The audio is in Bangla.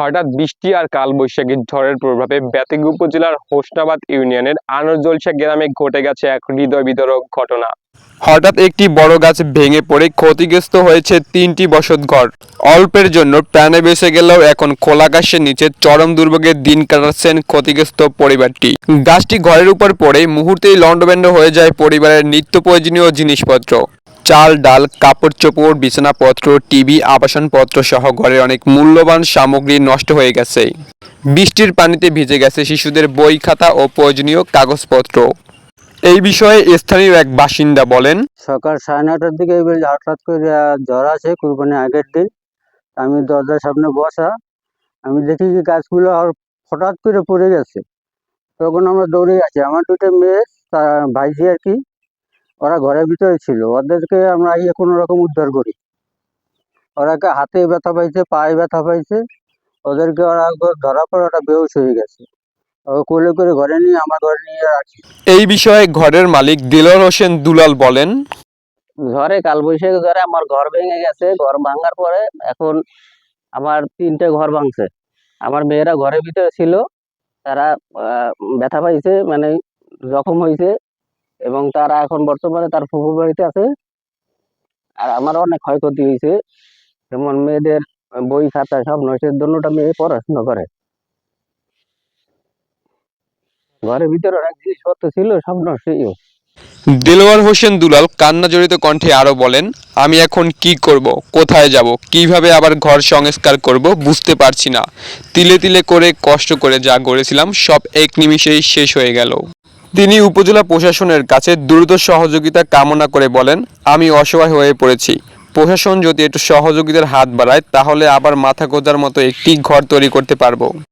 হঠাৎ বৃষ্টি আর কালবৈশাখী ঝড়ের প্রভাবে বেতেগু উপজেলার হোসনাবাদ ইউনিয়নের আনরজলসা গ্রামে ঘটে গেছে এক হৃদয় বিদারক ঘটনা। হঠাৎ একটি বড় গাছ ভেঙে পড়ে ক্ষতিগ্রস্ত হয়েছে 3টি বসতঘর। অল্পের জন্য প্রাণে বেঁচে গেলেও এখন খোলা আকাশের নিচে চরম দুর্ভোগের দিন কাটাচ্ছেন ক্ষতিগ্রস্ত পরিবারটি। গাছটি ঘরের উপর পড়ে মুহূর্তেই লণ্ডভণ্ড হয়ে যায় পরিবারের নিত্য প্রয়োজনীয় জিনিসপত্র। চাল, ডাল, কাপড় চোপড়, বিছানাপত্র, টিভি, আবাসনপত্র সহ ঘরের অনেক মূল্যবান সামগ্রী নষ্ট হয়ে গেছে। বৃষ্টির পানিতে ভিজে গেছে শিশুদের বই, খাতা ও প্রয়োজনীয় কাগজপত্র। এই বিষয়ে স্থানীয় এক বাসিন্দা বলেন, সকাল 9:30টার দিকে এবার হঠাৎ করে ঝড় আসে কুরবানি আগের দিন। আমি দরজার সামনে বসা, আমি দেখি যে গাছগুলো আর হঠাৎ করে পড়ে গেছে। তখন আমরা দৌড়ে আছি, আমার 2টা মেয়ে ভাইঝি আর কি, ওরা ঘরের ভিতরে ছিল। ওদেরকে আমরা কোনো রকম উদ্ধার করি। ওরা হাতে ব্যথা পাইছে, পায়ে ব্যথা পাইছে। ওদেরকে ওরা ধরার পর ওরা বেহুশ হয়ে গেছে। কোলে করে ঘরে নিয়ে আমার ঘরে নিয়ে রাখি। এই বিষয়ে ঘরের মালিক দিলওয়ার হোসেন দুলাল বলেন, ঝড়ে কালবৈশাখী ঝড়ে আমার ঘর ভেঙে গেছে। ঘর ভাঙার পরে এখন আমার 3টে ঘর ভাঙছে। আমার মেয়েরা ঘরের ভিতরে ছিল, তারা ব্যথা পাইছে, মানে জখম হয়েছে, এবং তারা এখন বর্তমানে তার ফুফুর বাড়িতে আছে। আর আমার অনেক ক্ষয়ক্ষতি হয়েছে, যেমন মেয়েদের বই খাতা সব নষ্ট। 2টা মেয়ে পড়াশোনা করে। ঘরের ভিতরে অনেক জিনিসপত্র ছিল, সব নষ্ট হয়ে গেছে। দিলওয়ার হোসেন দুলাল কান্না জড়িত কণ্ঠে আরো বলেন, আমি এখন কি করব, কোথায় যাব, কিভাবে আবার ঘর সংস্কার করব বুঝতে পারছি না। তিলে তিলে করে কষ্ট করে যা গড়েছিলাম সব এক নিমিষেই শেষ হয়ে গেল। তিনি উপজেলা প্রশাসনের কাছে দ্রুত সহযোগিতা কামনা করে বলেন, আমি অসহায় হয়ে পড়েছি। প্রশাসন যদি একটু সহযোগিতার হাত বাড়ায় তাহলে আবার মাথা গোঁজার মতো একটি ঘর তৈরি করতে পারবো।